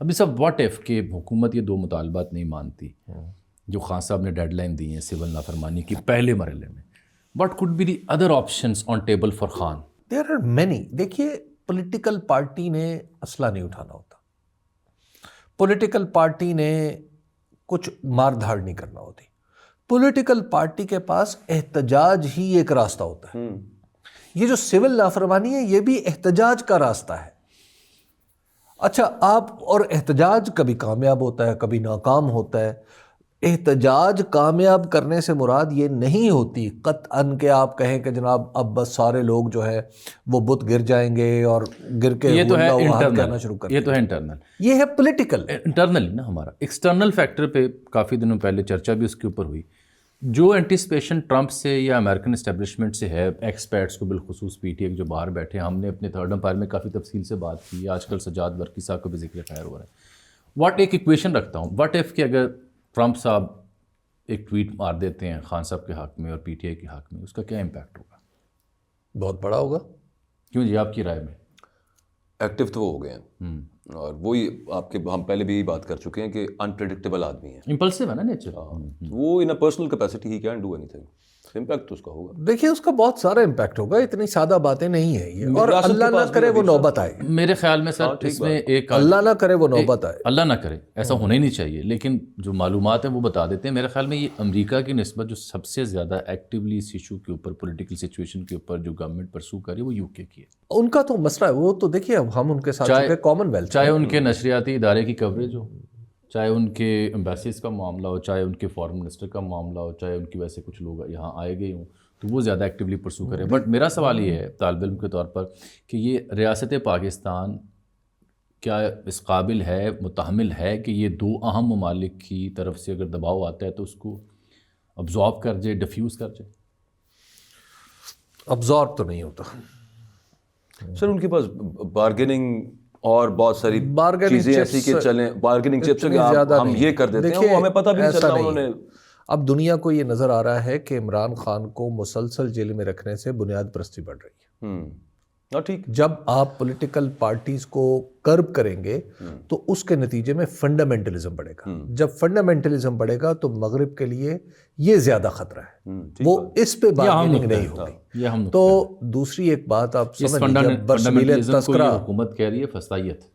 ابھی سب what if کہ حکومت یہ 2 مطالبات نہیں مانتی جو خان صاحب نے ڈیڈ لائن دی ہیں سول نافرمانی کی پہلے مرحلے میں، what could be the other options on table for Khan? There are many. دیکھیے پولیٹیکل پارٹی نے اسلحہ نہیں اٹھانا ہوتا، پولیٹیکل پارٹی نے کچھ مار دھاڑ نہیں کرنا ہوتی، پولیٹیکل پارٹی کے پاس احتجاج ہی ایک راستہ ہوتا ہے. یہ جو سول نافرمانی ہے یہ بھی احتجاج کا راستہ ہے. اچھا آپ، اور احتجاج کبھی کامیاب ہوتا ہے کبھی ناکام ہوتا ہے. احتجاج کامیاب کرنے سے مراد یہ نہیں ہوتی قطعاً کہ آپ کہیں کہ جناب اب بس سارے لوگ جو ہے وہ بت گر جائیں گے اور گر کے یہ تو ہے کہنا شروع کر دیں. یہ تو ہے انٹرنل، یہ ہے پولیٹیکل. انٹرنل نا ہمارا ایکسٹرنل فیکٹر پہ کافی دنوں پہلے چرچا بھی اس کے اوپر ہوئی. جو اینٹیسپیشن ٹرمپ سے یا امریکن اسٹیبلشمنٹ سے ہے، ایکسپرٹس کو بالخصوص پی ٹی اے جو باہر بیٹھے ہیں، ہم نے اپنے تھرڈ امپائر میں کافی تفصیل سے بات کی. آج کل سجاد برقی صاحب کا بھی ذکر خیر ہو رہا ہے. واٹ ایک ایکویشن رکھتا ہوں، واٹ ایف کہ اگر ٹرمپ صاحب ایک ٹویٹ مار دیتے ہیں خان صاحب کے حق میں اور پی ٹی اے کے حق میں، اس کا کیا امپیکٹ ہوگا؟ بہت بڑا ہوگا. کیوں جی، آپ کی رائے میں؟ ایکٹیو تو وہ ہو گئے ہیں، اور وہی آپ کے ہم پہلے بھی یہی بات کر چکے ہیں کہ انپریڈکٹیبل آدمی ہیں، امپلسو ہے نا نیچر. وہ in a personal capacity he can do اینی تھنگ. امپیکٹ تو اس کا ہوگا. دیکھیے اس کا بہت سارا امپیکٹ ہوگا، اتنی سادہ باتیں نہیں ہیں یہ. اور اللہ نہ کرے وہ نوبت آئے. میرے خیال میں سر اس میں ایک اللہ نہ کرے وہ نوبت آئے، اللہ نہ کرے، ایسا ہونا ہی نہیں چاہیے، لیکن جو معلومات ہیں وہ بتا دیتے ہیں. میرے خیال میں یہ امریکہ کی نسبت جو سب سے زیادہ ایکٹیولی اس ایشو کے اوپر، پولیٹیکل سچویشن کے اوپر جو گورنمنٹ پرسو کر رہی ہے وہ یو کے کی ہے. ان کا تو مسئلہ ہے وہ تو دیکھیے اب ہم ان کے ساتھ کامن ویلتھ، چاہے ان کے نشریاتی ادارے کی کوریج ہو، چاہے ان کے ایمبیسیز کا معاملہ ہو، چاہے ان کے فارن منسٹر کا معاملہ ہو، چاہے ان کی ویسے کچھ لوگ یہاں آئے گئے ہوں تو وہ زیادہ ایکٹیولی پرسو کریں. بٹ میرا سوال یہ ہے طالب علم کے طور پر کہ یہ ریاست پاکستان کیا اس قابل ہے، متحمل ہے کہ یہ 2 اہم ممالک کی طرف سے اگر دباؤ آتا ہے تو اس کو ابزارب کر جائے، ڈیفیوز کر جائے؟ ابزارب تو نہیں ہوتا سر. ان کے پاس بارگیننگ اور بہت ساری چیزیں ایسی کہ چلیں، بارگیننگ چپس ہم یہ کر دیتے ہیں، وہ ہمیں پتہ بھی نہیں چلتا. انہوں نے اب دنیا کو یہ نظر آ رہا ہے کہ عمران خان کو مسلسل جیل میں رکھنے سے بنیاد پرستی بڑھ رہی ہے. ٹھیک، جب آپ پولیٹیکل پارٹیز کو کرب کریں گے تو اس کے نتیجے میں فنڈامنٹلزم بڑھے گا. جب فنڈامنٹلزم بڑھے گا تو مغرب کے لیے یہ زیادہ خطرہ ہے، وہ اس پہ بارگیننگ نہیں ہوگی. تو دوسری ایک بات آپ سمجھ لیجیے، فنڈامنٹلزم کو یہ حکومت کہہ رہی ہے فسطائیت.